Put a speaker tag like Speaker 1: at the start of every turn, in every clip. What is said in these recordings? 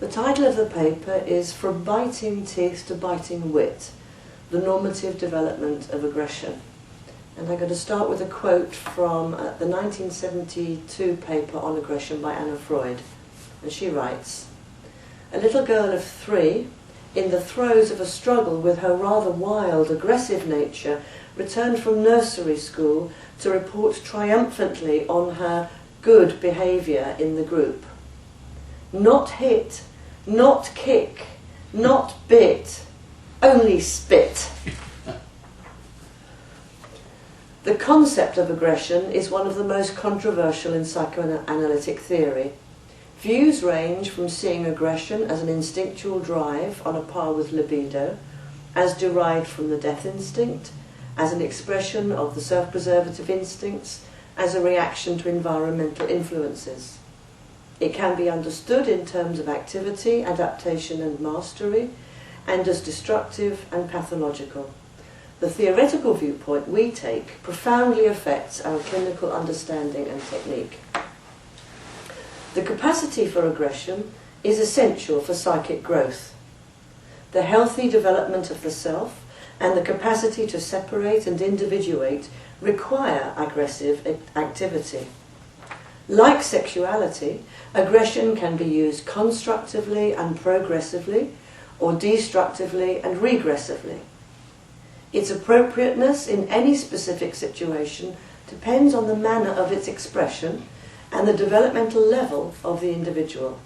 Speaker 1: The title of the paper is From Biting Teeth to Biting Wit, the Normative Development of Aggression. And I'm going to start with a quote from the 1972 paper on aggression by Anna Freud. And she writes, "A little girl of 3, in the throes of a struggle with her rather wild, aggressive nature, returned from nursery school to report triumphantly on her good behaviour in the group. Not hit, not kick, not bit, only spit." The concept of aggression is one of the most controversial in psychoanalytic theory. Views range from seeing aggression as an instinctual drive on a par with libido, as derived from the death instinct, as an expression of the self-preservative instincts, as a reaction to environmental influences. It can be understood in terms of activity, adaptation and mastery, and as destructive and pathological. The theoretical viewpoint we take profoundly affects our clinical understanding and technique. The capacity for aggression is essential for psychic growth. The healthy development of the self and the capacity to separate and individuate require aggressive activity. Like sexuality, aggression can be used constructively and progressively, or destructively and regressively. Its appropriateness in any specific situation depends on the manner of its expression and the developmental level of the individual.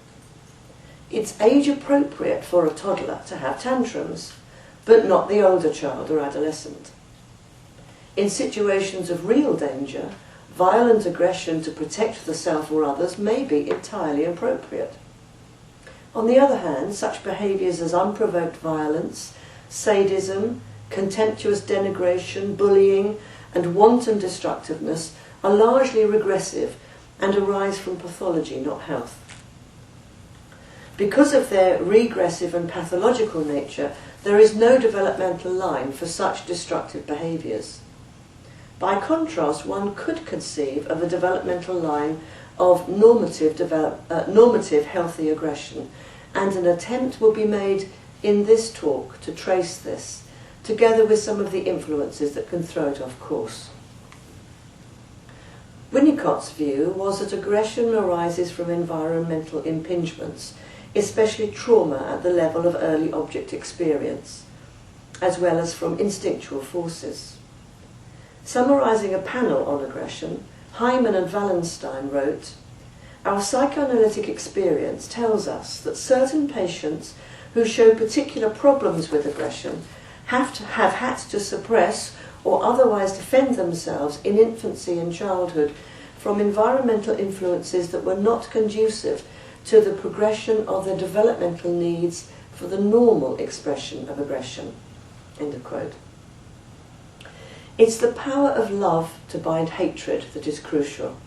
Speaker 1: It's age appropriate for a toddler to have tantrums, but not the older child or adolescent. In situations of real danger, violent aggression to protect the self or others may be entirely appropriate. On the other hand, such behaviours as unprovoked violence, sadism, contemptuous denigration, bullying, and wanton destructiveness are largely regressive and arise from pathology, not health. Because of their regressive and pathological nature, there is no developmental line for such destructive behaviours. By contrast, one could conceive of a developmental line of normative healthy aggression, and an attempt will be made in this talk to trace this, together with some of the influences that can throw it off course. Winnicott's view was that aggression arises from environmental impingements, especially trauma at the level of early object experience, as well as from instinctual forces. Summarising a panel on aggression, Hyman and Wallenstein wrote, "Our psychoanalytic experience tells us that certain patients who show particular problems with aggression have had to suppress or otherwise defend themselves in infancy and childhood from environmental influences that were not conducive to the progression of their developmental needs for the normal expression of aggression." End of quote. It's the power of love to bind hatred that is crucial.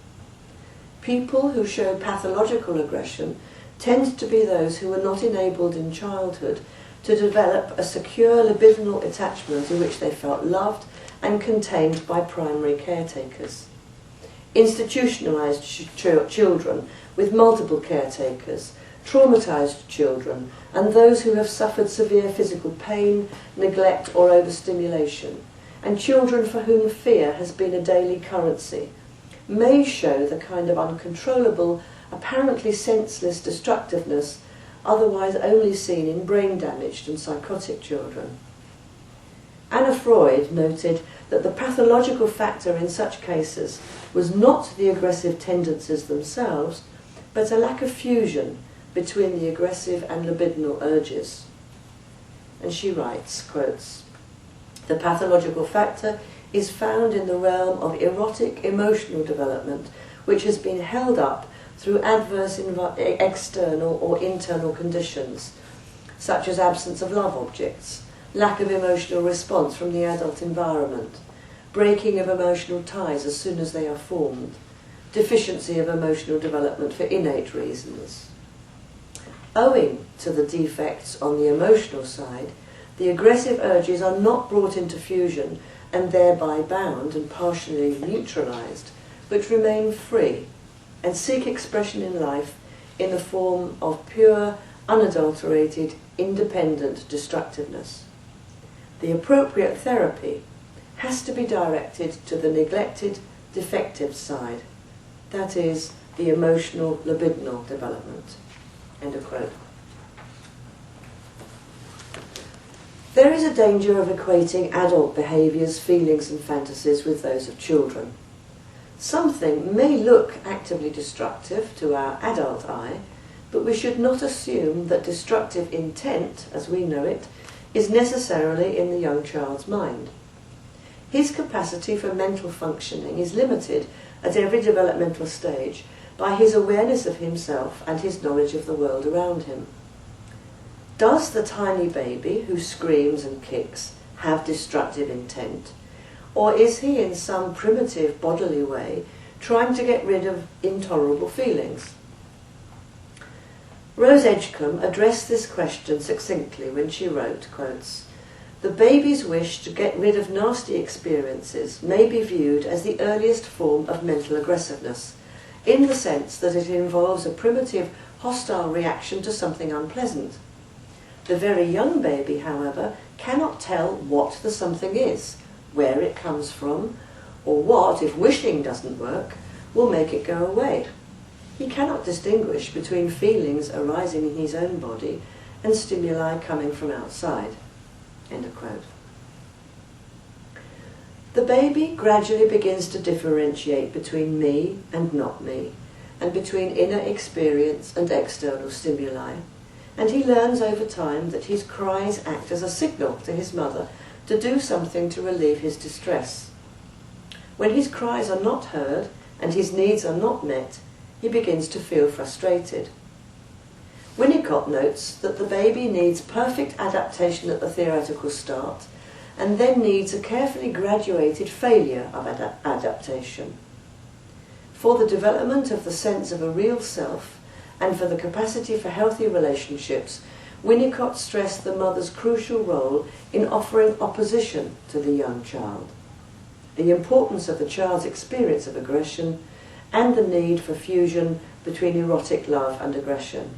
Speaker 1: People who show pathological aggression tend to be those who were not enabled in childhood to develop a secure libidinal attachment in which they felt loved and contained by primary caretakers. Institutionalized children with multiple caretakers, traumatized children, and those who have suffered severe physical pain, neglect or overstimulation, and children for whom fear has been a daily currency, may show the kind of uncontrollable, apparently senseless destructiveness otherwise only seen in brain-damaged and psychotic children. Anna Freud noted that the pathological factor in such cases was not the aggressive tendencies themselves, but a lack of fusion between the aggressive and libidinal urges. And she writes, quotes, "The pathological factor is found in the realm of erotic emotional development, which has been held up through adverse external or internal conditions, such as absence of love objects, lack of emotional response from the adult environment, breaking of emotional ties as soon as they are formed, deficiency of emotional development for innate reasons. Owing to the defects on the emotional side, the aggressive urges are not brought into fusion and thereby bound and partially neutralized, but remain free and seek expression in life in the form of pure, unadulterated, independent destructiveness. The appropriate therapy has to be directed to the neglected, defective side, that is, the emotional libidinal development. End of quote. There is a danger of equating adult behaviours, feelings and fantasies with those of children. Something may look actively destructive to our adult eye, but we should not assume that destructive intent, as we know it, is necessarily in the young child's mind. His capacity for mental functioning is limited at every developmental stage by his awareness of himself and his knowledge of the world around him. Does the tiny baby who screams and kicks have destructive intent, or is he in some primitive bodily way trying to get rid of intolerable feelings? Rose Edgecombe addressed this question succinctly when she wrote, quotes, "The baby's wish to get rid of nasty experiences may be viewed as the earliest form of mental aggressiveness, in the sense that it involves a primitive, hostile reaction to something unpleasant. The very young baby, however, cannot tell what the something is, where it comes from, or what, if wishing doesn't work, will make it go away. He cannot distinguish between feelings arising in his own body and stimuli coming from outside." End of quote. The baby gradually begins to differentiate between me and not me, and between inner experience and external stimuli, and he learns over time that his cries act as a signal to his mother to do something to relieve his distress. When his cries are not heard and his needs are not met, he begins to feel frustrated. Winnicott notes that the baby needs perfect adaptation at the theoretical start, and then needs a carefully graduated failure of adaptation. For the development of the sense of a real self, and for the capacity for healthy relationships, Winnicott stressed the mother's crucial role in offering opposition to the young child, the importance of the child's experience of aggression, and the need for fusion between erotic love and aggression.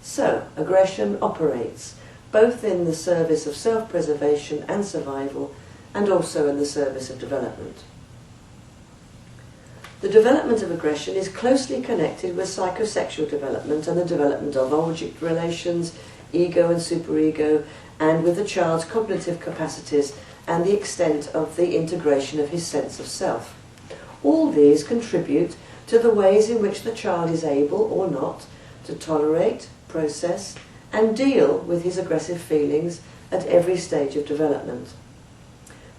Speaker 1: So, aggression operates both in the service of self-preservation and survival, and also in the service of development. The development of aggression is closely connected with psychosexual development and the development of object relations, ego and superego, and with the child's cognitive capacities and the extent of the integration of his sense of self. All these contribute to the ways in which the child is able or not to tolerate, process, and deal with his aggressive feelings at every stage of development.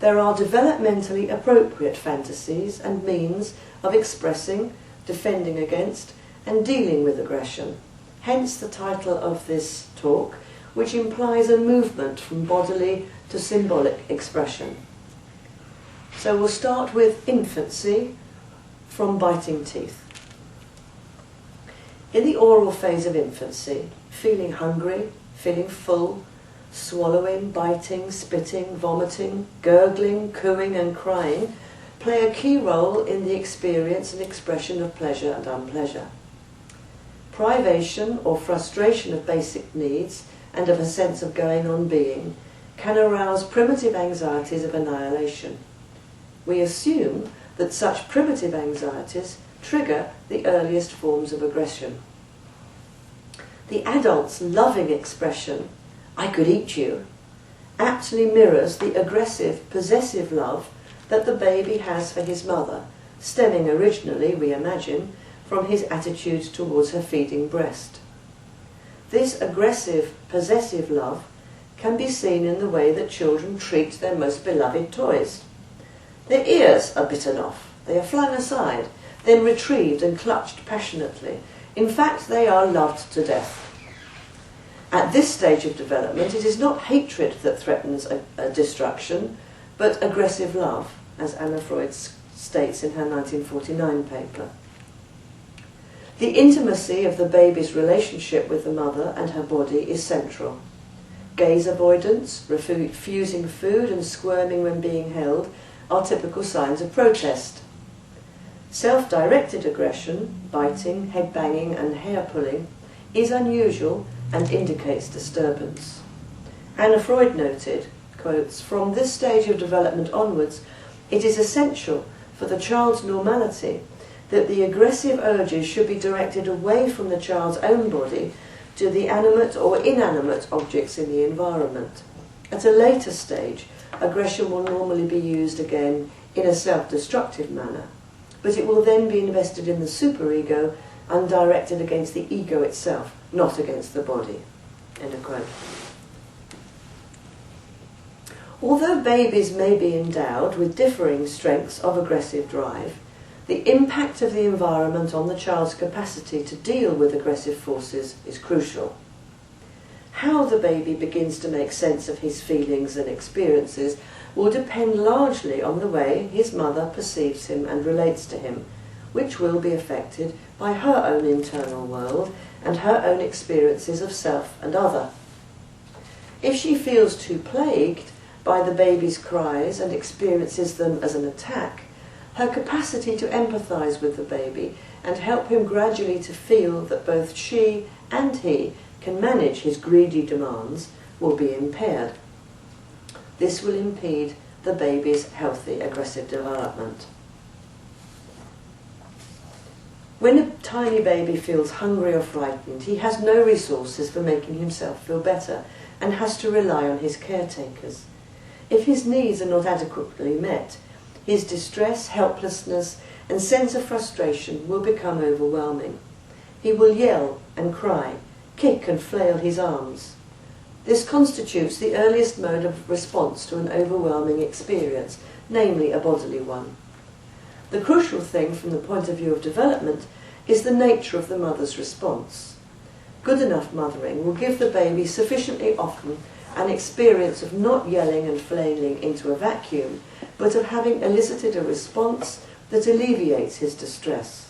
Speaker 1: There are developmentally appropriate fantasies and means of expressing, defending against, and dealing with aggression. Hence the title of this talk, which implies a movement from bodily to symbolic expression. So we'll start with infancy, from biting teeth. In the oral phase of infancy, feeling hungry, feeling full, swallowing, biting, spitting, vomiting, gurgling, cooing and crying play a key role in the experience and expression of pleasure and unpleasure. Privation or frustration of basic needs and of a sense of going on being can arouse primitive anxieties of annihilation. We assume that such primitive anxieties trigger the earliest forms of aggression. The adult's loving expression, "I could eat you," aptly mirrors the aggressive, possessive love that the baby has for his mother, stemming originally, we imagine, from his attitude towards her feeding breast. This aggressive, possessive love can be seen in the way that children treat their most beloved toys. Their ears are bitten off, they are flung aside, then retrieved and clutched passionately. In fact, they are loved to death. At this stage of development, it is not hatred that threatens a destruction, but aggressive love, as Anna Freud states in her 1949 paper. The intimacy of the baby's relationship with the mother and her body is central. Gaze avoidance, refusing food and squirming when being held are typical signs of protest. Self-directed aggression, biting, head banging and hair pulling, is unusual and indicates disturbance. Anna Freud noted, quotes, "From this stage of development onwards, it is essential for the child's normality that the aggressive urges should be directed away from the child's own body to the animate or inanimate objects in the environment. At a later stage, aggression will normally be used again in a self-destructive manner, but it will then be invested in the superego and directed against the ego itself, not against the body." End of quote. Although babies may be endowed with differing strengths of aggressive drive, the impact of the environment on the child's capacity to deal with aggressive forces is crucial. How the baby begins to make sense of his feelings and experiences will depend largely on the way his mother perceives him and relates to him, which will be affected by her own internal world and her own experiences of self and other. If she feels too plagued by the baby's cries and experiences them as an attack, her capacity to empathise with the baby and help him gradually to feel that both she and he can manage his greedy demands will be impaired. This will impede the baby's healthy aggressive development. When a tiny baby feels hungry or frightened, he has no resources for making himself feel better and has to rely on his caretakers. If his needs are not adequately met, his distress, helplessness, and sense of frustration will become overwhelming. He will yell and cry, kick and flail his arms. This constitutes the earliest mode of response to an overwhelming experience, namely a bodily one. The crucial thing from the point of view of development is the nature of the mother's response. Good enough mothering will give the baby sufficiently often an experience of not yelling and flailing into a vacuum, but of having elicited a response that alleviates his distress.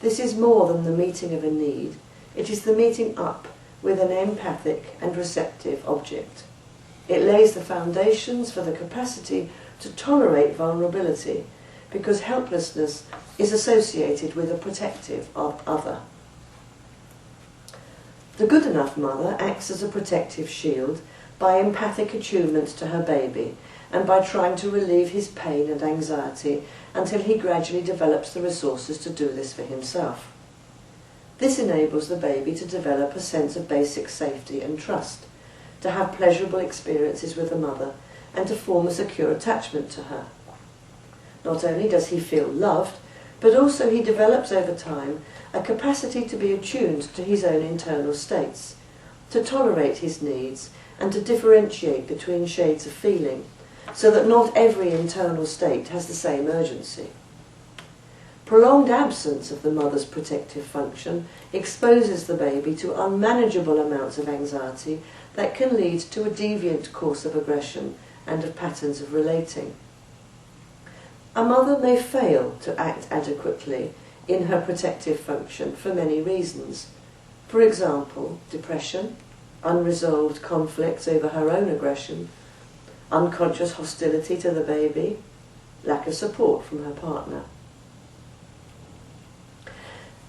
Speaker 1: This is more than the meeting of a need. It is the meeting up with an empathic and receptive object. It lays the foundations for the capacity to tolerate vulnerability, because helplessness is associated with a protective other. The good enough mother acts as a protective shield by empathic attunement to her baby and by trying to relieve his pain and anxiety until he gradually develops the resources to do this for himself. This enables the baby to develop a sense of basic safety and trust, to have pleasurable experiences with the mother, and to form a secure attachment to her. Not only does he feel loved, but also he develops over time a capacity to be attuned to his own internal states, to tolerate his needs, and to differentiate between shades of feeling, so that not every internal state has the same urgency. Prolonged absence of the mother's protective function exposes the baby to unmanageable amounts of anxiety that can lead to a deviant course of aggression and of patterns of relating. A mother may fail to act adequately in her protective function for many reasons. For example, depression, unresolved conflicts over her own aggression, unconscious hostility to the baby, lack of support from her partner.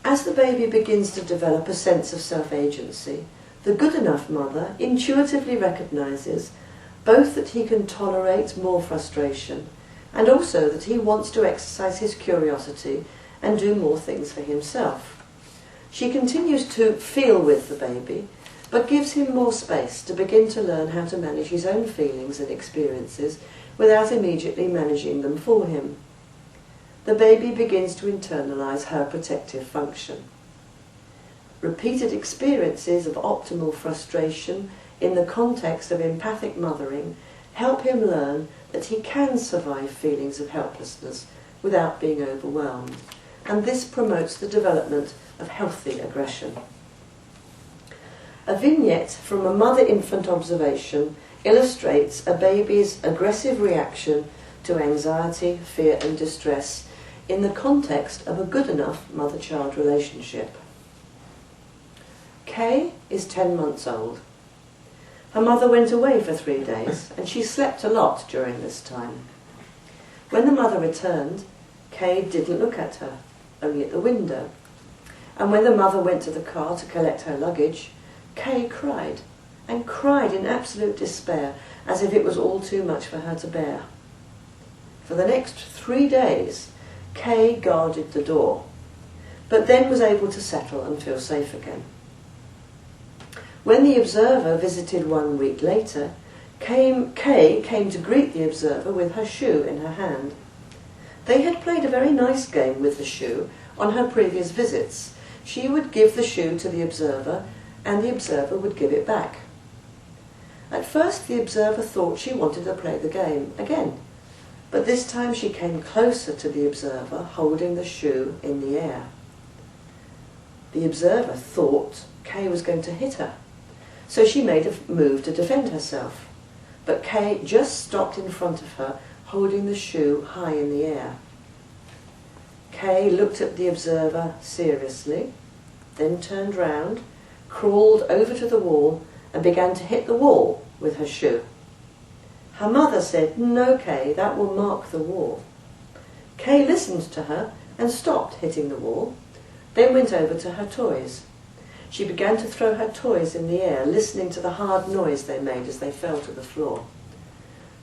Speaker 1: As the baby begins to develop a sense of self-agency, the good enough mother intuitively recognises both that he can tolerate more frustration and also that he wants to exercise his curiosity and do more things for himself. She continues to feel with the baby, but gives him more space to begin to learn how to manage his own feelings and experiences without immediately managing them for him. The baby begins to internalise her protective function. Repeated experiences of optimal frustration in the context of empathic mothering help him learn that he can survive feelings of helplessness without being overwhelmed, and this promotes the development of healthy aggression. A vignette from a mother-infant observation illustrates a baby's aggressive reaction to anxiety, fear and distress in the context of a good enough mother-child relationship. Kay is 10 months old. Her mother went away for 3 days and she slept a lot during this time. When the mother returned, Kay didn't look at her, only at the window. And when the mother went to the car to collect her luggage, Kay cried, and cried in absolute despair, as if it was all too much for her to bear. For the next 3 days, Kay guarded the door, but then was able to settle and feel safe again. When the observer visited 1 week later, Kay came to greet the observer with her shoe in her hand. They had played a very nice game with the shoe on her previous visits. She would give the shoe to the observer, and the observer would give it back. At first the observer thought she wanted to play the game again, but this time she came closer to the observer, holding the shoe in the air. The observer thought Kay was going to hit her, so she made a move to defend herself, but Kay just stopped in front of her, holding the shoe high in the air. Kay looked at the observer seriously, then turned round, crawled over to the wall and began to hit the wall with her shoe. Her mother said, "No, Kay, that will mark the wall." Kay listened to her and stopped hitting the wall, then went over to her toys. She began to throw her toys in the air, listening to the hard noise they made as they fell to the floor.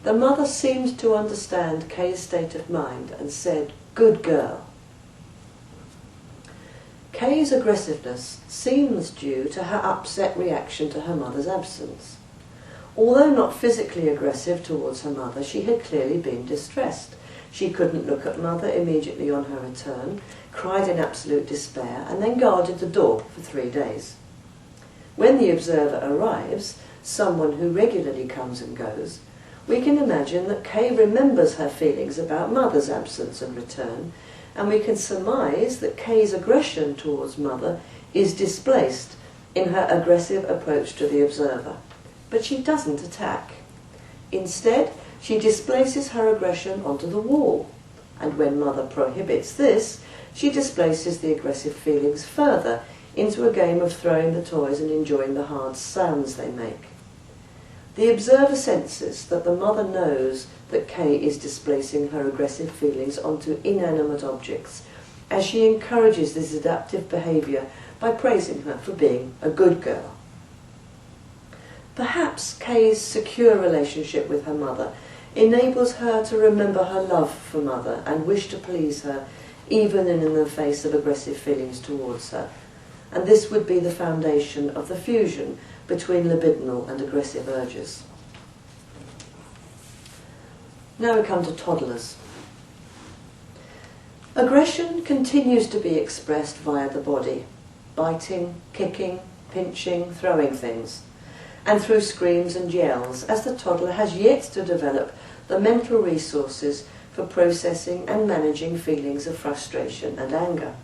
Speaker 1: The mother seemed to understand Kay's state of mind and said, "Good girl." Kay's aggressiveness seems due to her upset reaction to her mother's absence. Although not physically aggressive towards her mother, she had clearly been distressed. She couldn't look at mother immediately on her return, cried in absolute despair, and then guarded the door for 3 days. When the observer arrives, someone who regularly comes and goes, we can imagine that Kay remembers her feelings about mother's absence and return, and we can surmise that Kay's aggression towards mother is displaced in her aggressive approach to the observer. But she doesn't attack. Instead, she displaces her aggression onto the wall, and when mother prohibits this, she displaces the aggressive feelings further into a game of throwing the toys and enjoying the hard sounds they make. The observer senses that the mother knows that Kay is displacing her aggressive feelings onto inanimate objects, as she encourages this adaptive behaviour by praising her for being a good girl. Perhaps Kay's secure relationship with her mother enables her to remember her love for mother and wish to please her, even in the face of aggressive feelings towards her. And this would be the foundation of the fusion between libidinal and aggressive urges. Now we come to toddlers. Aggression continues to be expressed via the body, biting, kicking, pinching, throwing things, and through screams and yells, as the toddler has yet to develop the mental resources for processing and managing feelings of frustration and anger.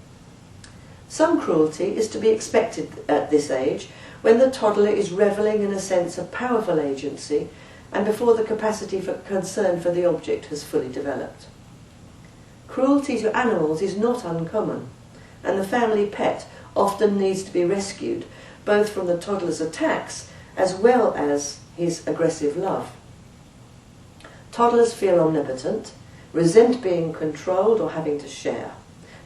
Speaker 1: Some cruelty is to be expected at this age, when the toddler is revelling in a sense of powerful agency and before the capacity for concern for the object has fully developed. Cruelty to animals is not uncommon, and the family pet often needs to be rescued, both from the toddler's attacks as well as his aggressive love. Toddlers feel omnipotent, resent being controlled or having to share.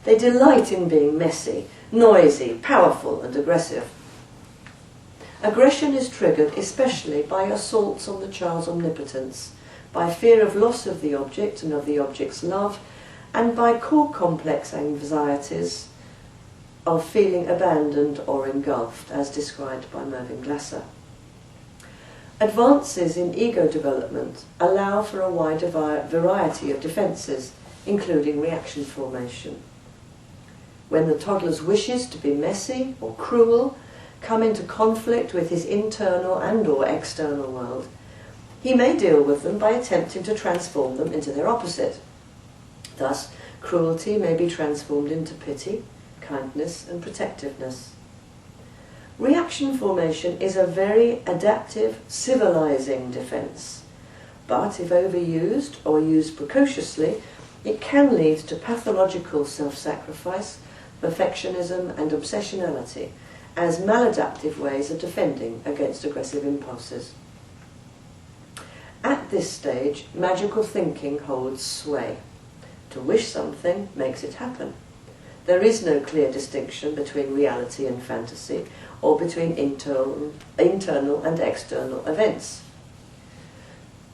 Speaker 1: They delight in being messy, noisy, powerful and aggressive. Aggression is triggered especially by assaults on the child's omnipotence, by fear of loss of the object and of the object's love, and by core complex anxieties of feeling abandoned or engulfed, as described by Mervyn Glasser. Advances in ego development allow for a wider variety of defences, including reaction formation. When the toddler's wishes to be messy or cruel come into conflict with his internal and/or external world, he may deal with them by attempting to transform them into their opposite. Thus, cruelty may be transformed into pity, kindness and protectiveness. Reaction formation is a very adaptive, civilizing defence, but if overused or used precociously, it can lead to pathological self-sacrifice, perfectionism and obsessionality as maladaptive ways of defending against aggressive impulses. At this stage, magical thinking holds sway. To wish something makes it happen. There is no clear distinction between reality and fantasy, or between internal and external events.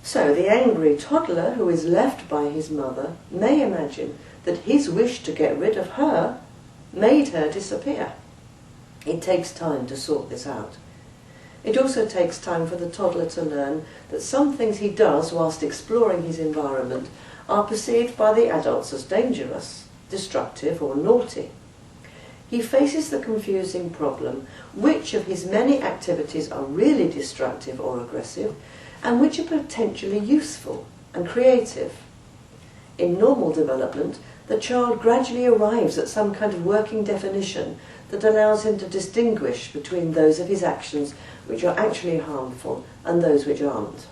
Speaker 1: So the angry toddler who is left by his mother may imagine that his wish to get rid of her made her disappear. It takes time to sort this out. It also takes time for the toddler to learn that some things he does whilst exploring his environment are perceived by the adults as dangerous, destructive or naughty. He faces the confusing problem which of his many activities are really destructive or aggressive and which are potentially useful and creative. In normal development, the child gradually arrives at some kind of working definition that allows him to distinguish between those of his actions which are actually harmful and those which aren't.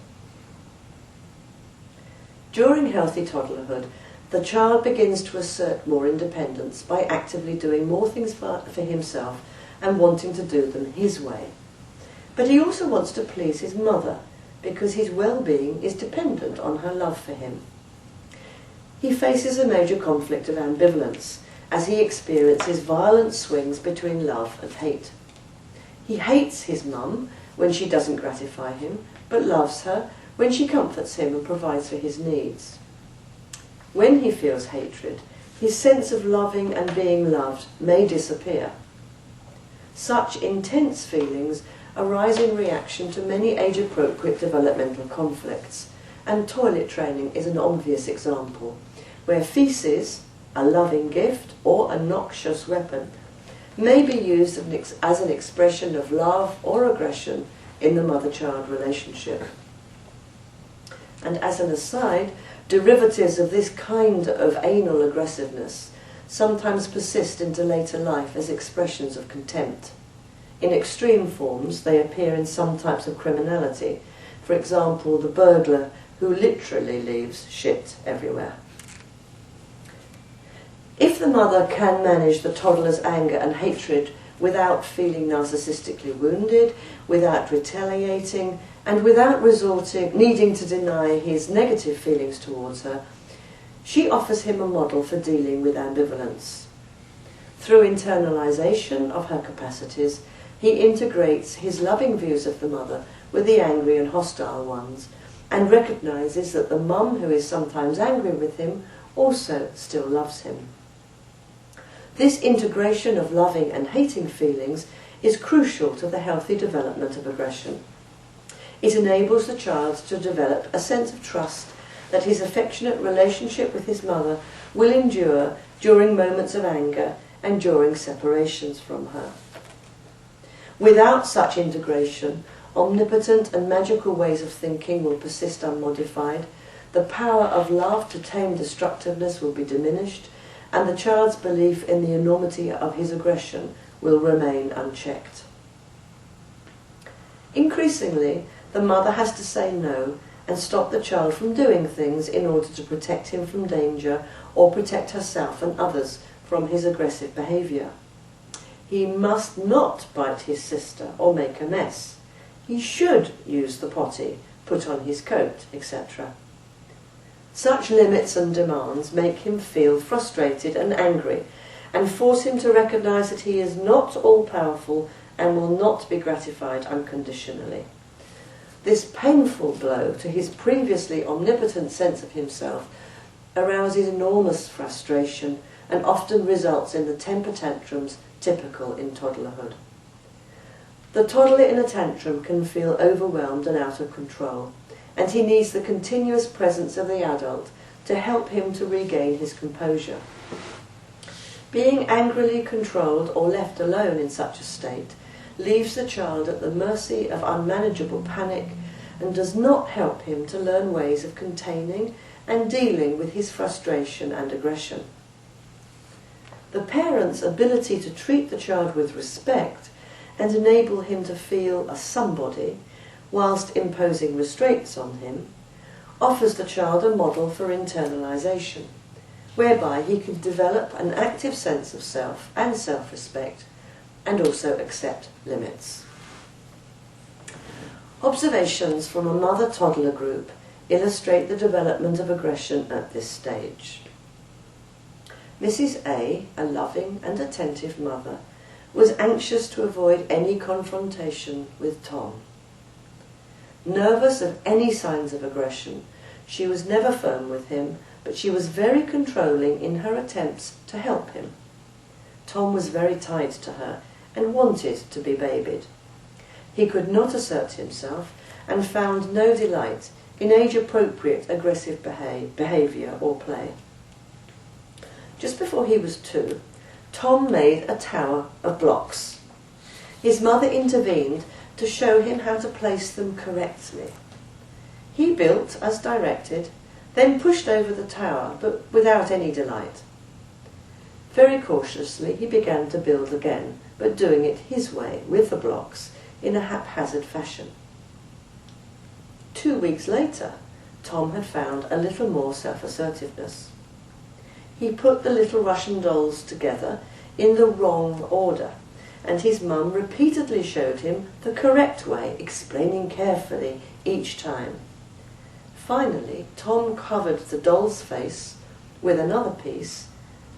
Speaker 1: During healthy toddlerhood, the child begins to assert more independence by actively doing more things for himself and wanting to do them his way. But he also wants to please his mother, because his well-being is dependent on her love for him. He faces a major conflict of ambivalence as he experiences violent swings between love and hate. He hates his mum when she doesn't gratify him, but loves her when she comforts him and provides for his needs. When he feels hatred, his sense of loving and being loved may disappear. Such intense feelings arise in reaction to many age-appropriate developmental conflicts, and toilet training is an obvious example, where feces, a loving gift or a noxious weapon, may be used as an expression of love or aggression in the mother-child relationship. And as an aside, derivatives of this kind of anal aggressiveness sometimes persist into later life as expressions of contempt. In extreme forms, they appear in some types of criminality. For example, the burglar who literally leaves shit everywhere. If the mother can manage the toddler's anger and hatred without feeling narcissistically wounded, without retaliating, and without needing to deny his negative feelings towards her, she offers him a model for dealing with ambivalence. Through internalization of her capacities, he integrates his loving views of the mother with the angry and hostile ones, and recognizes that the mum who is sometimes angry with him also still loves him. This integration of loving and hating feelings is crucial to the healthy development of aggression. It enables the child to develop a sense of trust that his affectionate relationship with his mother will endure during moments of anger and during separations from her. Without such integration, omnipotent and magical ways of thinking will persist unmodified, the power of love to tame destructiveness will be diminished, and the child's belief in the enormity of his aggression will remain unchecked. Increasingly, the mother has to say no and stop the child from doing things in order to protect him from danger or protect herself and others from his aggressive behaviour. He must not bite his sister or make a mess. He should use the potty, put on his coat, etc. Such limits and demands make him feel frustrated and angry and force him to recognise that he is not all-powerful and will not be gratified unconditionally. This painful blow to his previously omnipotent sense of himself arouses enormous frustration and often results in the temper tantrums typical in toddlerhood. The toddler in a tantrum can feel overwhelmed and out of control, and he needs the continuous presence of the adult to help him to regain his composure. Being angrily controlled or left alone in such a state leaves the child at the mercy of unmanageable panic and does not help him to learn ways of containing and dealing with his frustration and aggression. The parent's ability to treat the child with respect and enable him to feel a somebody whilst imposing restraints on him offers the child a model for internalisation, whereby he can develop an active sense of self and self-respect and also accept limits. Observations from a mother-toddler group illustrate the development of aggression at this stage. Mrs. A loving and attentive mother, was anxious to avoid any confrontation with Tom. Nervous of any signs of aggression, she was never firm with him, but she was very controlling in her attempts to help him. Tom was very tied to her and wanted to be babied. He could not assert himself and found no delight in age-appropriate aggressive behaviour or play. Just before he was 2, Tom made a tower of blocks. His mother intervened to show him how to place them correctly. He built as directed, then pushed over the tower, but without any delight. Very cautiously he began to build again, but doing it his way, with the blocks, in a haphazard fashion. 2 weeks later, Tom had found a little more self-assertiveness. He put the little Russian dolls together in the wrong order, and his mum repeatedly showed him the correct way, explaining carefully each time. Finally, Tom covered the doll's face with another piece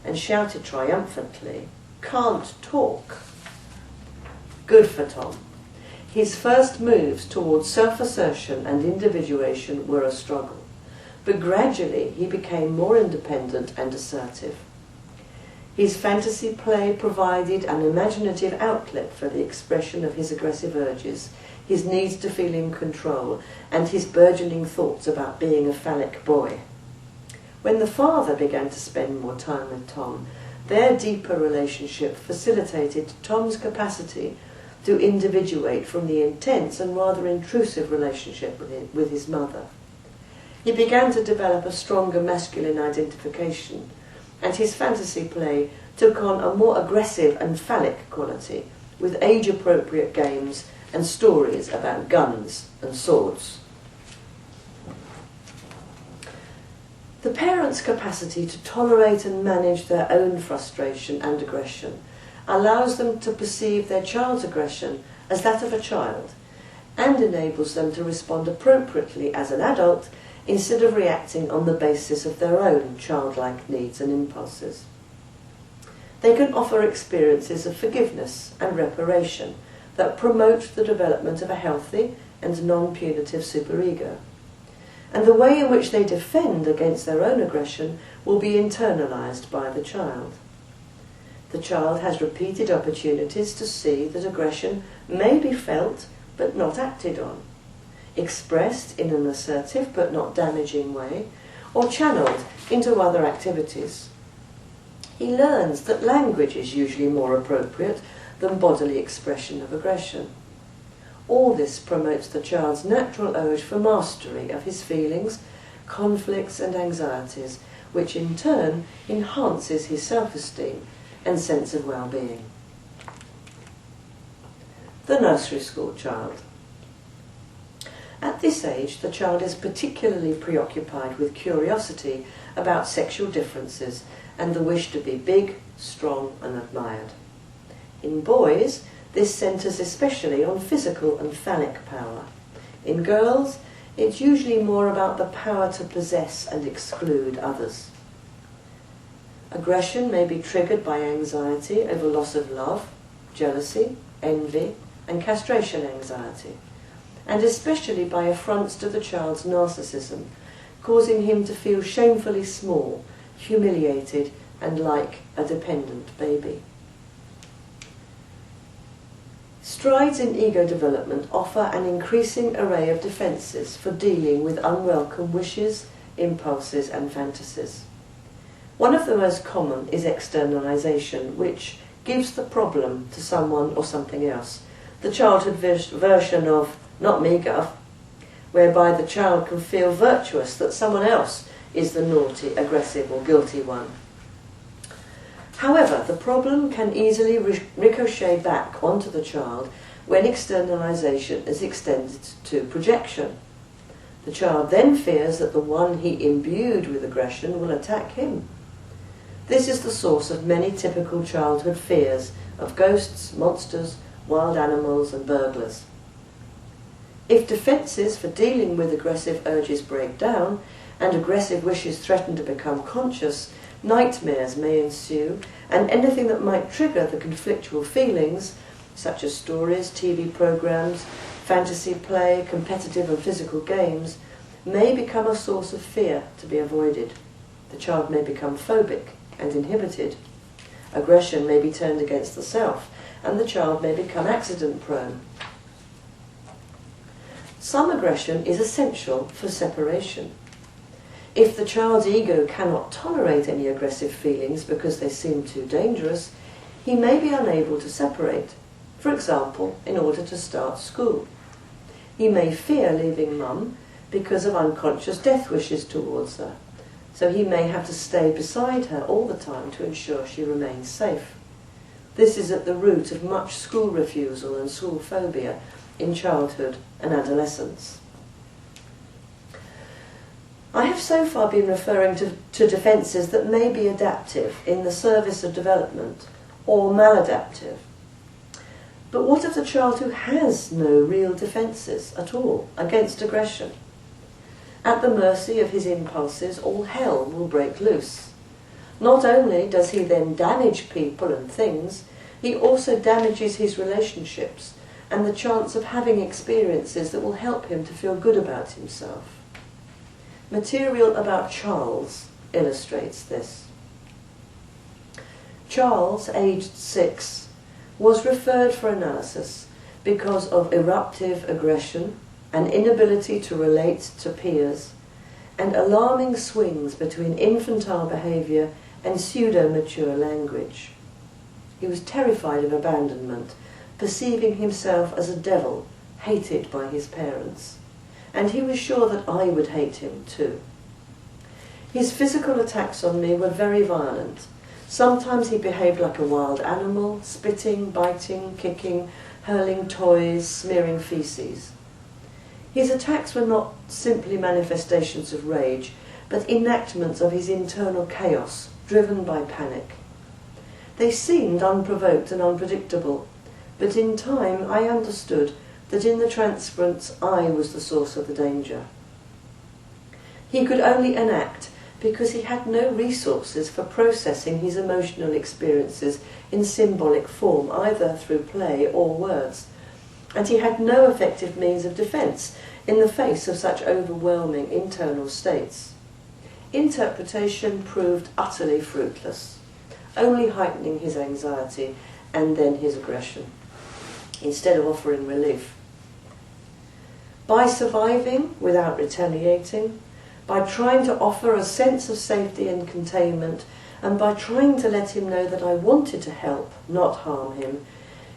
Speaker 1: and shouted triumphantly, "Can't talk!" Good for Tom. His first moves towards self-assertion and individuation were a struggle, but gradually he became more independent and assertive. His fantasy play provided an imaginative outlet for the expression of his aggressive urges, his needs to feel in control, and his burgeoning thoughts about being a phallic boy. When the father began to spend more time with Tom, their deeper relationship facilitated Tom's capacity to individuate from the intense and rather intrusive relationship with his mother. He began to develop a stronger masculine identification, and his fantasy play took on a more aggressive and phallic quality, with age-appropriate games and stories about guns and swords. The parents' capacity to tolerate and manage their own frustration and aggression allows them to perceive their child's aggression as that of a child, and enables them to respond appropriately as an adult instead of reacting on the basis of their own childlike needs and impulses. They can offer experiences of forgiveness and reparation that promote the development of a healthy and non-punitive superego. And the way in which they defend against their own aggression will be internalized by the child. The child has repeated opportunities to see that aggression may be felt but not acted on, expressed in an assertive but not damaging way, or channeled into other activities. He learns that language is usually more appropriate than bodily expression of aggression. All this promotes the child's natural urge for mastery of his feelings, conflicts and anxieties, which in turn enhances his self-esteem and sense of well-being. The nursery school child. At this age, the child is particularly preoccupied with curiosity about sexual differences and the wish to be big, strong and admired. In boys, this centres especially on physical and phallic power. In girls, it's usually more about the power to possess and exclude others. Aggression may be triggered by anxiety over loss of love, jealousy, envy, and castration anxiety, and especially by affronts to the child's narcissism, causing him to feel shamefully small, humiliated, and like a dependent baby. Strides in ego development offer an increasing array of defences for dealing with unwelcome wishes, impulses, and fantasies. One of the most common is externalization, which gives the problem to someone or something else, the childhood version of "not me, Gov," whereby the child can feel virtuous that someone else is the naughty, aggressive or guilty one. However, the problem can easily ricochet back onto the child when externalization is extended to projection. The child then fears that the one he imbued with aggression will attack him. This is the source of many typical childhood fears of ghosts, monsters, wild animals and burglars. If defences for dealing with aggressive urges break down and aggressive wishes threaten to become conscious, Nightmares may ensue, and anything that might trigger the conflictual feelings, such as stories, TV programs, fantasy play, competitive and physical games, may become a source of fear to be avoided. The child may become phobic and inhibited. Aggression may be turned against the self, and the child may become accident-prone. Some aggression is essential for separation. If the child's ego cannot tolerate any aggressive feelings because they seem too dangerous, he may be unable to separate, for example, in order to start school. He may fear leaving mum because of unconscious death wishes towards her, so he may have to stay beside her all the time to ensure she remains safe. This is at the root of much school refusal and school phobia in childhood and adolescence. I have so far been referring to defences that may be adaptive in the service of development or maladaptive. But what of the child who has no real defences at all against aggression? At the mercy of his impulses, all hell will break loose. Not only does he then damage people and things, he also damages his relationships and the chance of having experiences that will help him to feel good about himself. Material about Charles illustrates this. Charles, aged 6, was referred for analysis because of eruptive aggression, an inability to relate to peers, and alarming swings between infantile behaviour and pseudo-mature language. He was terrified of abandonment, perceiving himself as a devil, hated by his parents, and he was sure that I would hate him too. His physical attacks on me were very violent. Sometimes he behaved like a wild animal, spitting, biting, kicking, hurling toys, smearing feces. His attacks were not simply manifestations of rage, but enactments of his internal chaos, driven by panic. They seemed unprovoked and unpredictable, but in time I understood that in the transference I was the source of the danger. He could only enact because he had no resources for processing his emotional experiences in symbolic form, either through play or words, and he had no effective means of defence in the face of such overwhelming internal states. Interpretation proved utterly fruitless, only heightening his anxiety and then his aggression, instead of offering relief. By surviving without retaliating, by trying to offer a sense of safety and containment, and by trying to let him know that I wanted to help, not harm him,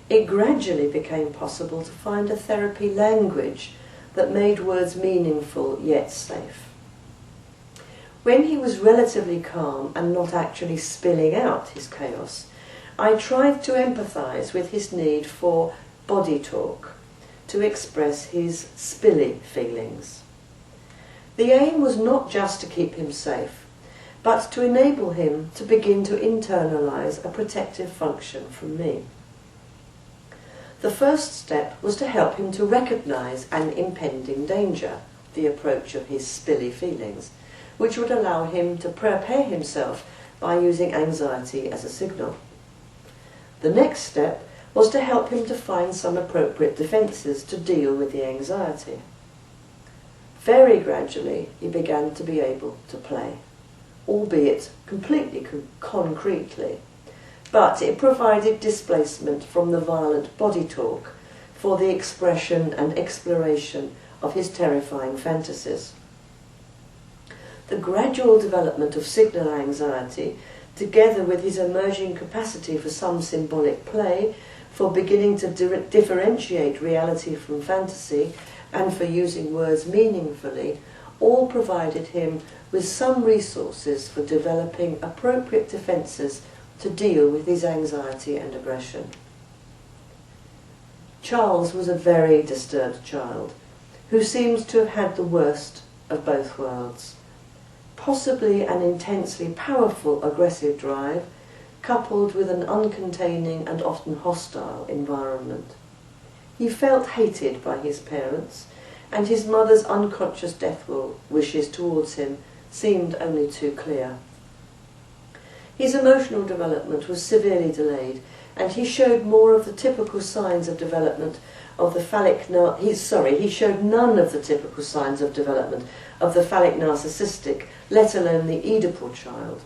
Speaker 1: it gradually became possible to find a therapy language that made words meaningful yet safe. When he was relatively calm and not actually spilling out his chaos, I tried to empathise with his need for body talk to express his spilly feelings. The aim was not just to keep him safe, but to enable him to begin to internalise a protective function from me. The first step was to help him to recognise an impending danger, the approach of his spilly feelings, which would allow him to prepare himself by using anxiety as a signal. The next step was to help him to find some appropriate defences to deal with the anxiety. Very gradually he began to be able to play, albeit completely concretely, but it provided displacement from the violent body talk for the expression and exploration of his terrifying fantasies. The gradual development of signal anxiety, together with his emerging capacity for some symbolic play, for beginning to differentiate reality from fantasy, and for using words meaningfully, all provided him with some resources for developing appropriate defences to deal with his anxiety and aggression. Charles was a very disturbed child, who seems to have had the worst of both worlds. Possibly an intensely powerful aggressive drive, coupled with an uncontaining and often hostile environment. He felt hated by his parents, and his mother's unconscious death wishes towards him seemed only too clear. His emotional development was severely delayed, and he showed more of the typical signs of development of the phallic he showed none of the typical signs of development of the phallic narcissistic, let alone the Oedipal child.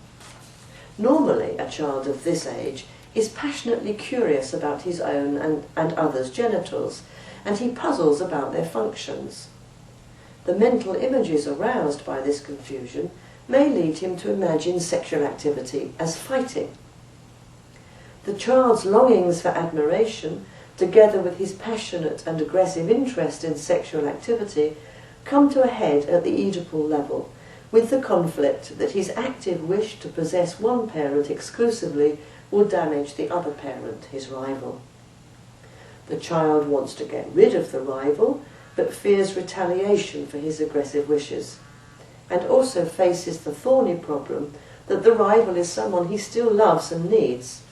Speaker 1: Normally, a child of this age is passionately curious about his own and others' genitals, and he puzzles about their functions. The mental images aroused by this confusion may lead him to imagine sexual activity as fighting. The child's longings for admiration, together with his passionate and aggressive interest in sexual activity, come to a head at the Oedipal level, with the conflict that his active wish to possess one parent exclusively will damage the other parent, his rival. The child wants to get rid of the rival, but fears retaliation for his aggressive wishes, and also faces the thorny problem that the rival is someone he still loves and needs.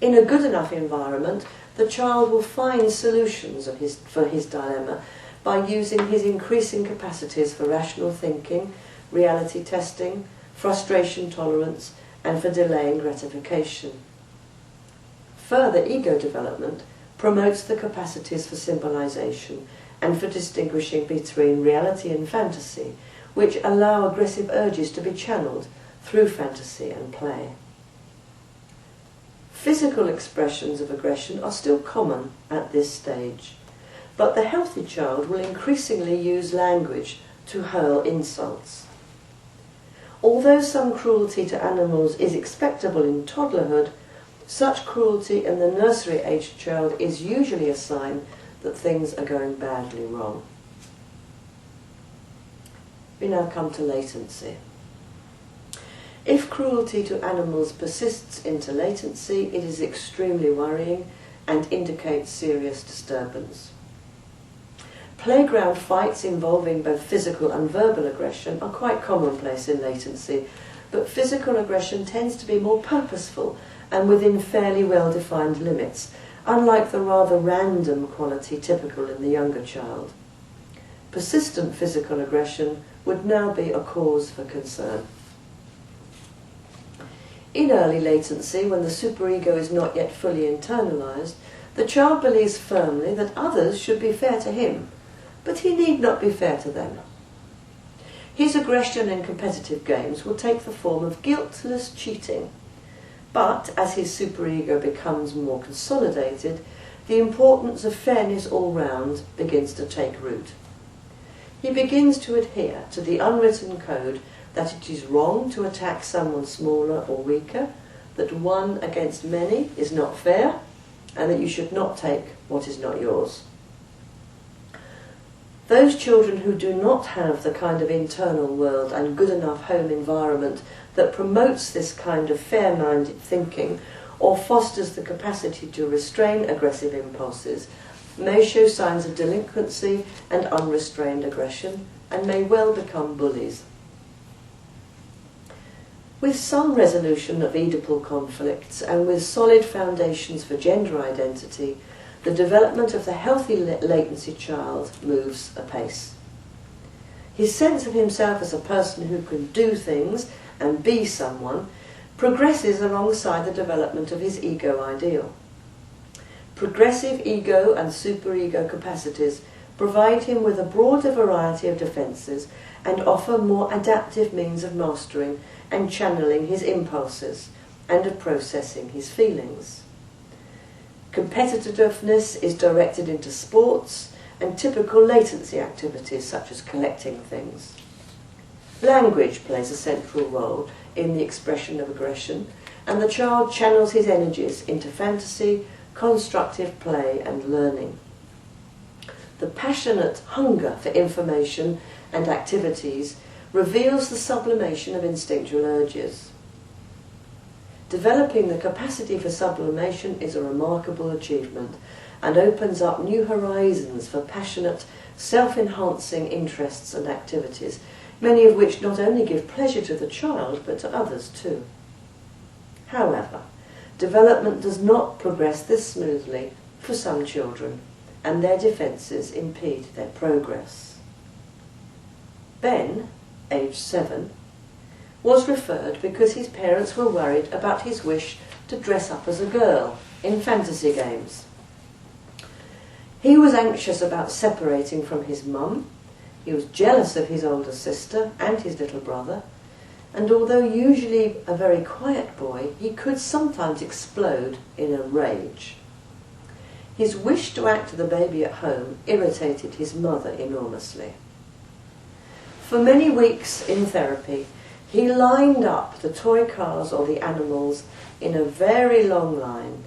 Speaker 1: In a good enough environment, the child will find solutions for his dilemma by using his increasing capacities for rational thinking, reality testing, frustration tolerance, and for delaying gratification. Further ego development promotes the capacities for symbolization and for distinguishing between reality and fantasy, which allow aggressive urges to be channeled through fantasy and play. Physical expressions of aggression are still common at this stage, but the healthy child will increasingly use language to hurl insults. Although some cruelty to animals is expectable in toddlerhood, such cruelty in the nursery-aged child is usually a sign that things are going badly wrong. We now come to latency. If cruelty to animals persists into latency, it is extremely worrying and indicates serious disturbance. Playground fights involving both physical and verbal aggression are quite commonplace in latency, but physical aggression tends to be more purposeful and within fairly well-defined limits, unlike the rather random quality typical in the younger child. Persistent physical aggression would now be a cause for concern. In early latency, when the superego is not yet fully internalized, the child believes firmly that others should be fair to him, but he need not be fair to them. His aggression in competitive games will take the form of guiltless cheating, but as his superego becomes more consolidated, the importance of fairness all round begins to take root. He begins to adhere to the unwritten code that it is wrong to attack someone smaller or weaker, that one against many is not fair, and that you should not take what is not yours. Those children who do not have the kind of internal world and good enough home environment that promotes this kind of fair-minded thinking or fosters the capacity to restrain aggressive impulses may show signs of delinquency and unrestrained aggression and may well become bullies. With some resolution of Oedipal conflicts and with solid foundations for gender identity, the development of the healthy latency child moves apace. His sense of himself as a person who can do things and be someone progresses alongside the development of his ego ideal. Progressive ego and superego capacities provide him with a broader variety of defences and offer more adaptive means of mastering and channeling his impulses and of processing his feelings. Competitiveness is directed into sports and typical latency activities such as collecting things. Language plays a central role in the expression of aggression, and the child channels his energies into fantasy, constructive play and learning. The passionate hunger for information and activities reveals the sublimation of instinctual urges. Developing the capacity for sublimation is a remarkable achievement and opens up new horizons for passionate, self-enhancing interests and activities, many of which not only give pleasure to the child but to others too. However, development does not progress this smoothly for some children, and their defences impede their progress. Ben, age 7, was referred because his parents were worried about his wish to dress up as a girl in fantasy games. He was anxious about separating from his mum. He was jealous of his older sister and his little brother, and although usually a very quiet boy, he could sometimes explode in a rage. His wish to act the baby at home irritated his mother enormously. For many weeks in therapy, he lined up the toy cars or the animals in a very long line,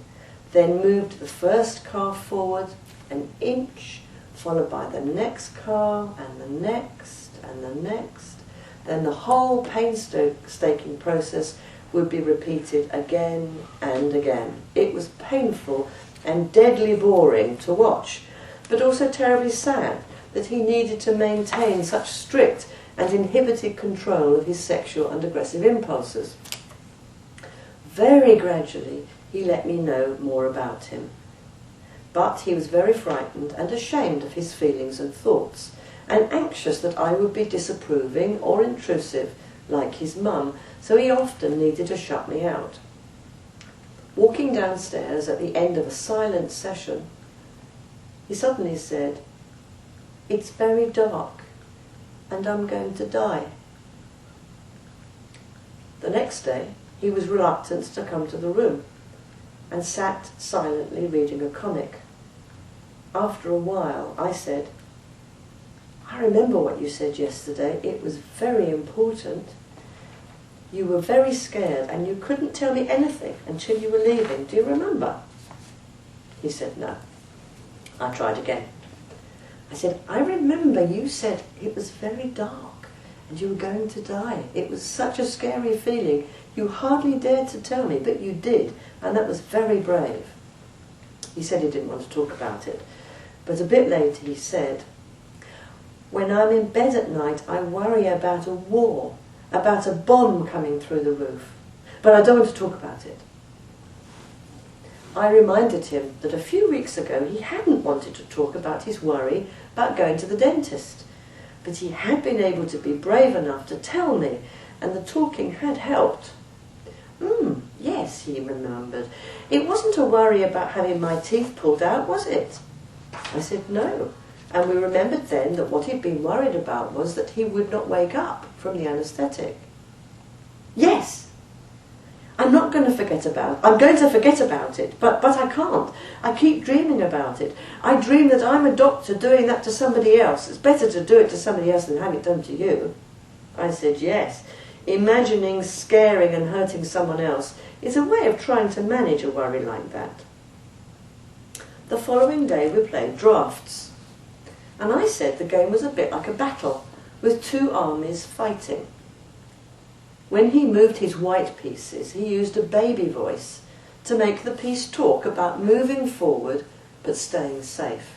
Speaker 1: then moved the first car forward an inch, followed by the next car and the next and the next. Then the whole painstaking process would be repeated again and again. It was painful and deadly boring to watch, but also terribly sad that he needed to maintain such strict and inhibited control of his sexual and aggressive impulses. Very gradually, he let me know more about him. But he was very frightened and ashamed of his feelings and thoughts, and anxious that I would be disapproving or intrusive like his mum, so he often needed to shut me out. Walking downstairs at the end of a silent session, he suddenly said, "It's very dark and I'm going to die." The next day, he was reluctant to come to the room and sat silently reading a comic. After a while, I said, "I remember what you said yesterday. It was very important. You were very scared and you couldn't tell me anything until you were leaving. Do you remember?" He said no. I tried again. I said, "I remember you said it was very dark and you were going to die. It was such a scary feeling. You hardly dared to tell me, but you did, and that was very brave." He said he didn't want to talk about it, but a bit later he said, "When I'm in bed at night, I worry about a war, about a bomb coming through the roof, but I don't want to talk about it." I reminded him that a few weeks ago he hadn't wanted to talk about his worry about going to the dentist, but he had been able to be brave enough to tell me, and the talking had helped. Yes, he remembered. "It wasn't a worry about having my teeth pulled out, was it?" I said no, and we remembered then that what he'd been worried about was that he would not wake up from the anaesthetic. "Yes, I'm going to forget about it, but I can't. I keep dreaming about it. I dream that I'm a doctor doing that to somebody else. It's better to do it to somebody else than have it done to you." I said yes. Imagining scaring and hurting someone else is a way of trying to manage a worry like that. The following day we played drafts, and I said the game was a bit like a battle, with two armies fighting. When he moved his white pieces, he used a baby voice to make the piece talk about moving forward but staying safe.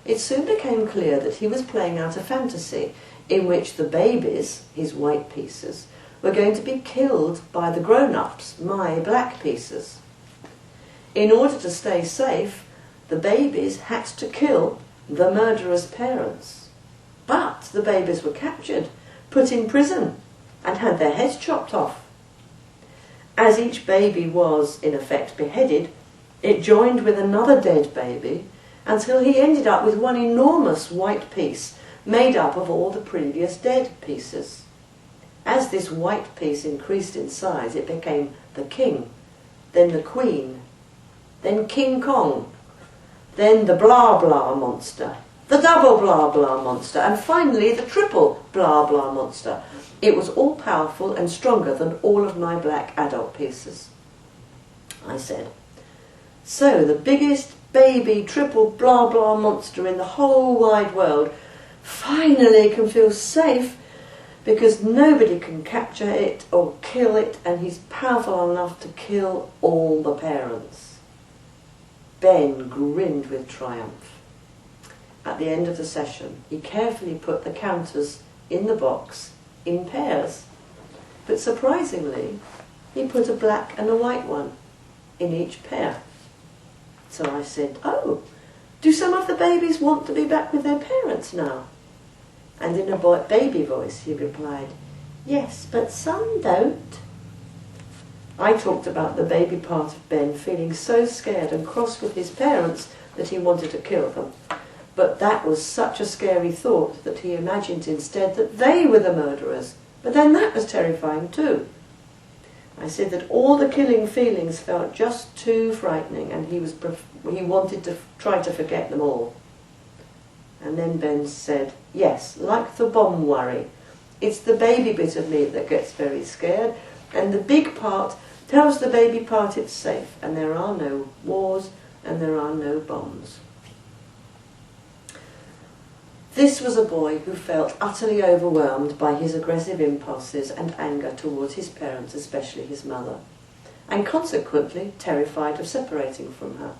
Speaker 1: It soon became clear that he was playing out a fantasy in which the babies, his white pieces, were going to be killed by the grown-ups, my black pieces. In order to stay safe, the babies had to kill the murderer's parents. But the babies were captured, put in prison, and had their heads chopped off. As each baby was, in effect, beheaded, it joined with another dead baby until he ended up with one enormous white piece made up of all the previous dead pieces. As this white piece increased in size, it became the king, then the queen, then King Kong, then the blah blah monster, the double blah blah monster, and finally the triple blah blah monster. It was all powerful and stronger than all of my black adult pieces. I said, "So the biggest baby triple blah blah monster in the whole wide world finally can feel safe because nobody can capture it or kill it, and he's powerful enough to kill all the parents." Ben grinned with triumph. At the end of the session, he carefully put the counters in the box in pairs, but surprisingly, he put a black and a white one in each pair. So I said, "Oh, do some of the babies want to be back with their parents now?" And in a baby voice he replied, Yes, but some don't. I talked about the baby part of Ben feeling so scared and cross with his parents that he wanted to kill them. But that was such a scary thought that he imagined instead that they were the murderers. But then that was terrifying too. I said that all the killing feelings felt just too frightening and he wanted to try to forget them all. And then Ben said, yes, like the bomb worry. It's the baby bit of me that gets very scared, and the big part tells the baby part it's safe, and there are no wars, and there are no bombs. This was a boy who felt utterly overwhelmed by his aggressive impulses and anger towards his parents, especially his mother, and consequently terrified of separating from her.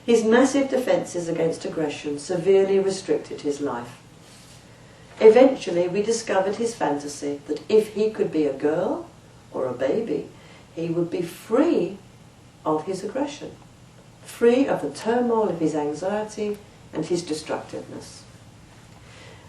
Speaker 1: His massive defences against aggression severely restricted his life. Eventually we discovered his fantasy that if he could be a girl or a baby, he would be free of his aggression, free of the turmoil of his anxiety and his destructiveness.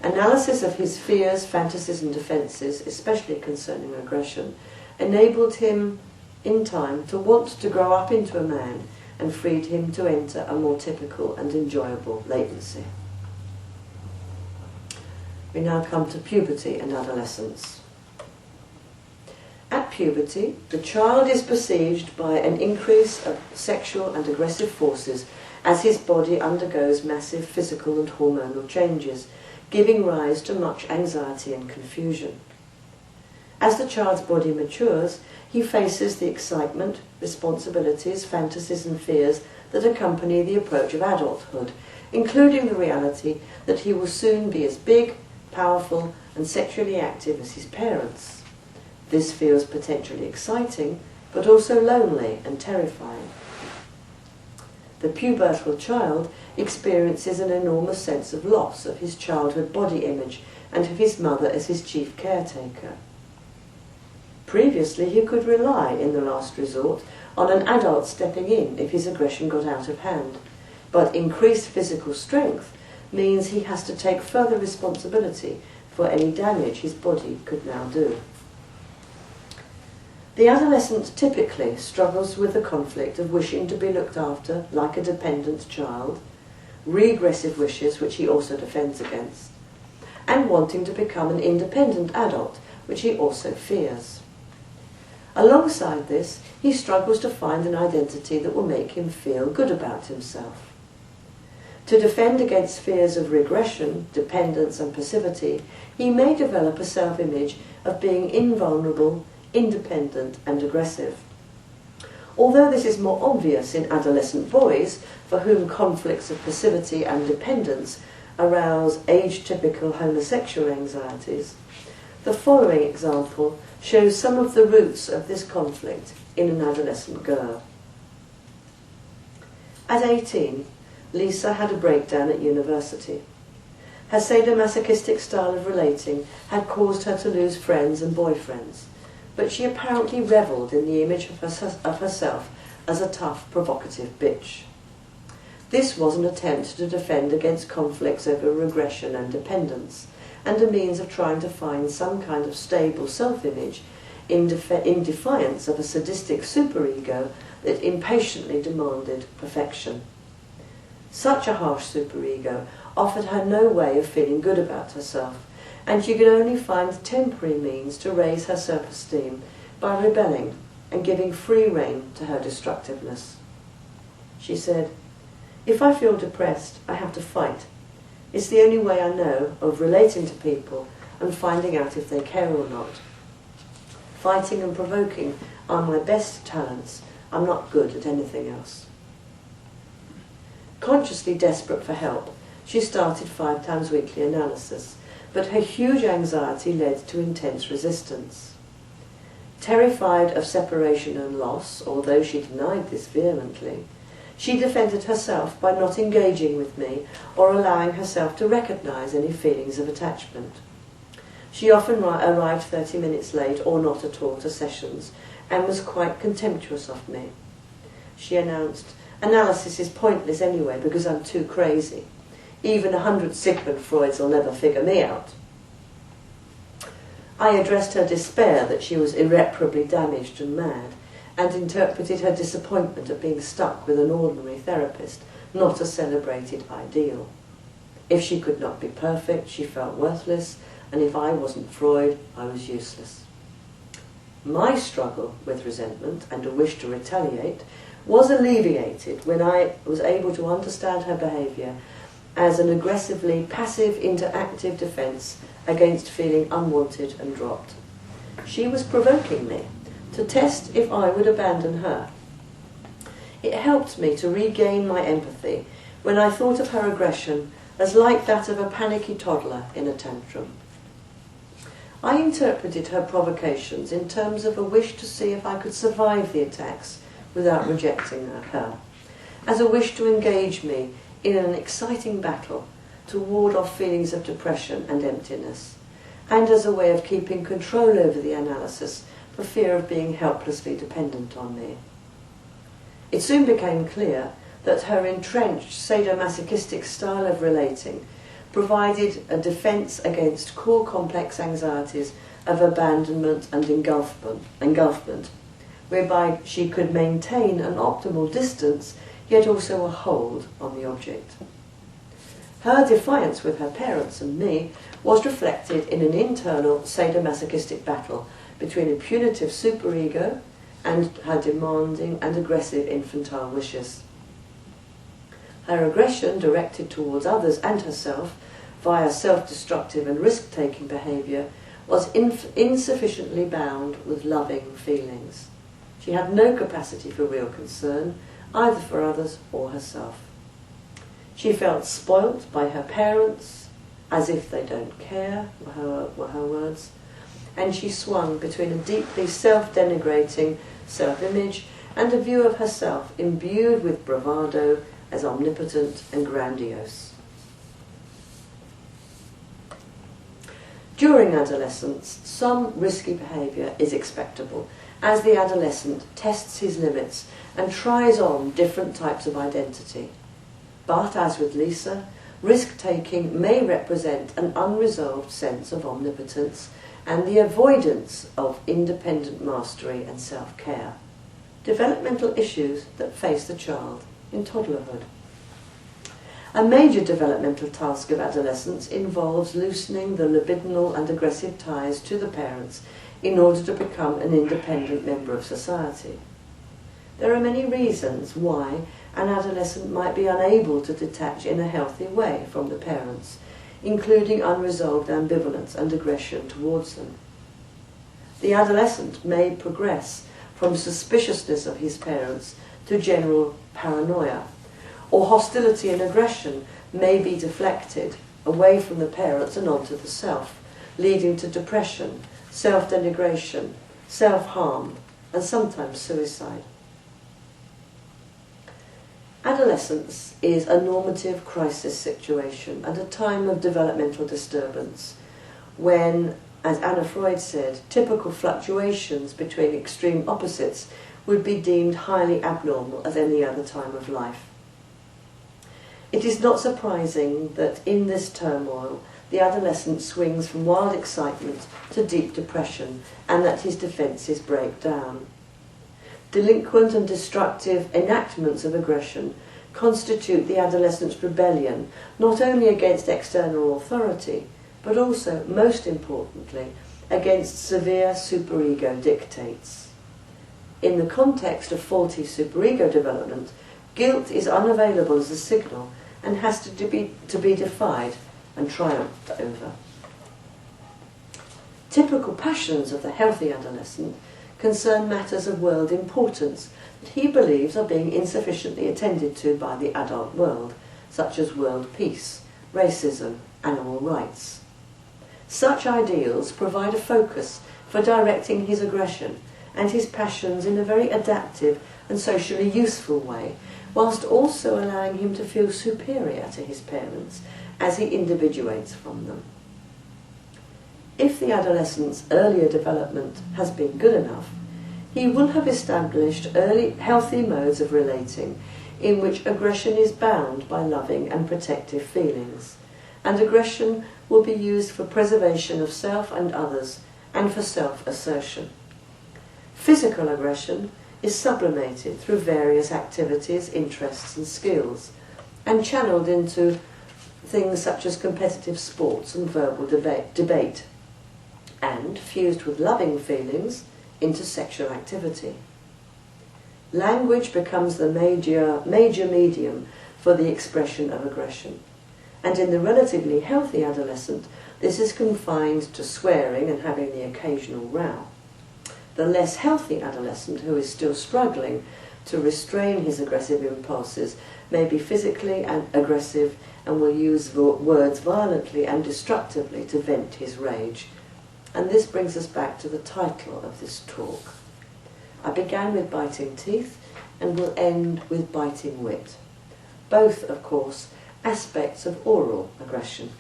Speaker 1: Analysis of his fears, fantasies and defences, especially concerning aggression, enabled him in time to want to grow up into a man and freed him to enter a more typical and enjoyable latency. We now come to puberty and adolescence. At puberty, the child is besieged by an increase of sexual and aggressive forces as his body undergoes massive physical and hormonal changes, giving rise to much anxiety and confusion. As the child's body matures, he faces the excitement, responsibilities, fantasies and fears that accompany the approach of adulthood, including the reality that he will soon be as big, powerful and sexually active as his parents. This feels potentially exciting, but also lonely and terrifying. The pubertal child experiences an enormous sense of loss of his childhood body image and of his mother as his chief caretaker. Previously, he could rely, in the last resort, on an adult stepping in if his aggression got out of hand, but increased physical strength means he has to take further responsibility for any damage his body could now do. The adolescent typically struggles with the conflict of wishing to be looked after like a dependent child, regressive wishes which he also defends against, and wanting to become an independent adult, which he also fears. Alongside this, he struggles to find an identity that will make him feel good about himself. To defend against fears of regression, dependence and passivity, he may develop a self-image of being invulnerable, independent and aggressive. Although this is more obvious in adolescent boys, for whom conflicts of passivity and dependence arouse age-typical homosexual anxieties, the following example shows some of the roots of this conflict in an adolescent girl. At 18, Lisa had a breakdown at university. Her sadomasochistic style of relating had caused her to lose friends and boyfriends, but she apparently revelled in the image of herself as a tough, provocative bitch. This was an attempt to defend against conflicts over regression and dependence, and a means of trying to find some kind of stable self-image in defiance of a sadistic superego that impatiently demanded perfection. Such a harsh superego offered her no way of feeling good about herself, and she could only find temporary means to raise her self-esteem by rebelling and giving free rein to her destructiveness. She said, "If I feel depressed, I have to fight. It's the only way I know of relating to people and finding out if they care or not. Fighting and provoking are my best talents. I'm not good at anything else." Consciously desperate for help, she started 5 times weekly analysis, but her huge anxiety led to intense resistance. Terrified of separation and loss, although she denied this vehemently, she defended herself by not engaging with me or allowing herself to recognize any feelings of attachment. She often arrived 30 minutes late or not at all to sessions and was quite contemptuous of me. She announced, "Analysis is pointless anyway because I'm too crazy. Even 100 Sigmund Freuds will never figure me out." I addressed her despair that she was irreparably damaged and mad, and interpreted her disappointment at being stuck with an ordinary therapist, not a celebrated ideal. If she could not be perfect, she felt worthless, and if I wasn't Freud, I was useless. My struggle with resentment and a wish to retaliate was alleviated when I was able to understand her behaviour as an aggressively passive interactive defence against feeling unwanted and dropped. She was provoking me to test if I would abandon her. It helped me to regain my empathy when I thought of her aggression as like that of a panicky toddler in a tantrum. I interpreted her provocations in terms of a wish to see if I could survive the attacks without rejecting her, as a wish to engage me in an exciting battle to ward off feelings of depression and emptiness, and as a way of keeping control over the analysis for fear of being helplessly dependent on me. It soon became clear that her entrenched sadomasochistic style of relating provided a defence against core complex anxieties of abandonment and engulfment, whereby she could maintain an optimal distance yet also a hold on the object. Her defiance with her parents and me was reflected in an internal sadomasochistic battle between a punitive superego and her demanding and aggressive infantile wishes. Her aggression directed towards others and herself via self-destructive and risk-taking behaviour was insufficiently bound with loving feelings. She had no capacity for real concern, either for others or herself. She felt spoilt by her parents, as if they don't care, were her words, and she swung between a deeply self-denigrating self-image and a view of herself imbued with bravado as omnipotent and grandiose. During adolescence, some risky behaviour is expectable as the adolescent tests his limits and tries on different types of identity. But, as with Lisa, risk-taking may represent an unresolved sense of omnipotence and the avoidance of independent mastery and self-care, developmental issues that face the child in toddlerhood. A major developmental task of adolescence involves loosening the libidinal and aggressive ties to the parents in order to become an independent member of society. There are many reasons why an adolescent might be unable to detach in a healthy way from the parents, including unresolved ambivalence and aggression towards them. The adolescent may progress from suspiciousness of his parents to general paranoia, or hostility and aggression may be deflected away from the parents and onto the self, leading to depression, self-denigration, self-harm, and sometimes suicide. Adolescence is a normative crisis situation and a time of developmental disturbance when, as Anna Freud said, typical fluctuations between extreme opposites would be deemed highly abnormal at any other time of life. It is not surprising that in this turmoil the adolescent swings from wild excitement to deep depression and that his defences break down. Delinquent and destructive enactments of aggression constitute the adolescent's rebellion not only against external authority, but also, most importantly, against severe superego dictates. In the context of faulty superego development, guilt is unavailable as a signal and has to be defied and triumphed over. Typical passions of the healthy adolescent concern matters of world importance that he believes are being insufficiently attended to by the adult world, such as world peace, racism, animal rights. Such ideals provide a focus for directing his aggression and his passions in a very adaptive and socially useful way, whilst also allowing him to feel superior to his parents as he individuates from them. If the adolescent's earlier development has been good enough, he will have established early healthy modes of relating in which aggression is bound by loving and protective feelings, and aggression will be used for preservation of self and others and for self-assertion. Physical aggression is sublimated through various activities, interests and skills, and channeled into things such as competitive sports and verbal debate, and fused with loving feelings into sexual activity. Language becomes the major medium for the expression of aggression, and in the relatively healthy adolescent, this is confined to swearing and having the occasional row. The less healthy adolescent, who is still struggling to restrain his aggressive impulses, may be physically aggressive and will use words violently and destructively to vent his rage. And this brings us back to the title of this talk. I began with biting teeth and will end with biting wit. Both, of course, aspects of oral aggression.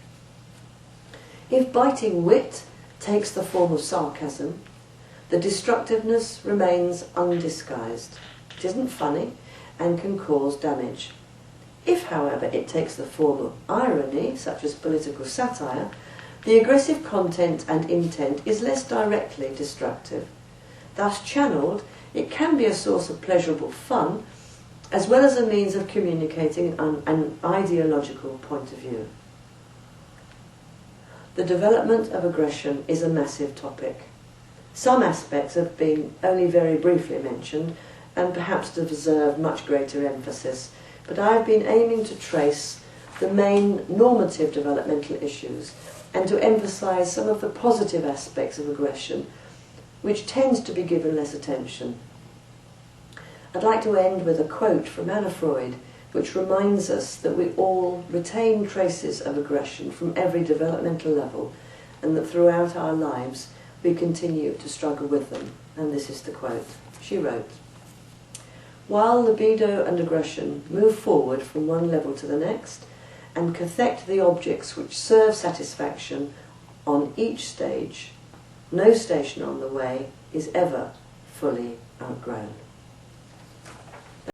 Speaker 1: If biting wit takes the form of sarcasm, the destructiveness remains undisguised. It isn't funny and can cause damage. If, however, it takes the form of irony, such as political satire, the aggressive content and intent is less directly destructive. Thus channeled, it can be a source of pleasurable fun, as well as a means of communicating an ideological point of view. The development of aggression is a massive topic. Some aspects have been only very briefly mentioned, and perhaps deserve much greater emphasis, but I have been aiming to trace the main normative developmental issues and to emphasise some of the positive aspects of aggression, which tends to be given less attention. I'd like to end with a quote from Anna Freud, which reminds us that we all retain traces of aggression from every developmental level, and that throughout our lives we continue to struggle with them. And this is the quote. She wrote, "While libido and aggression move forward from one level to the next and cathect the objects which serve satisfaction on each stage, no station on the way is ever fully outgrown."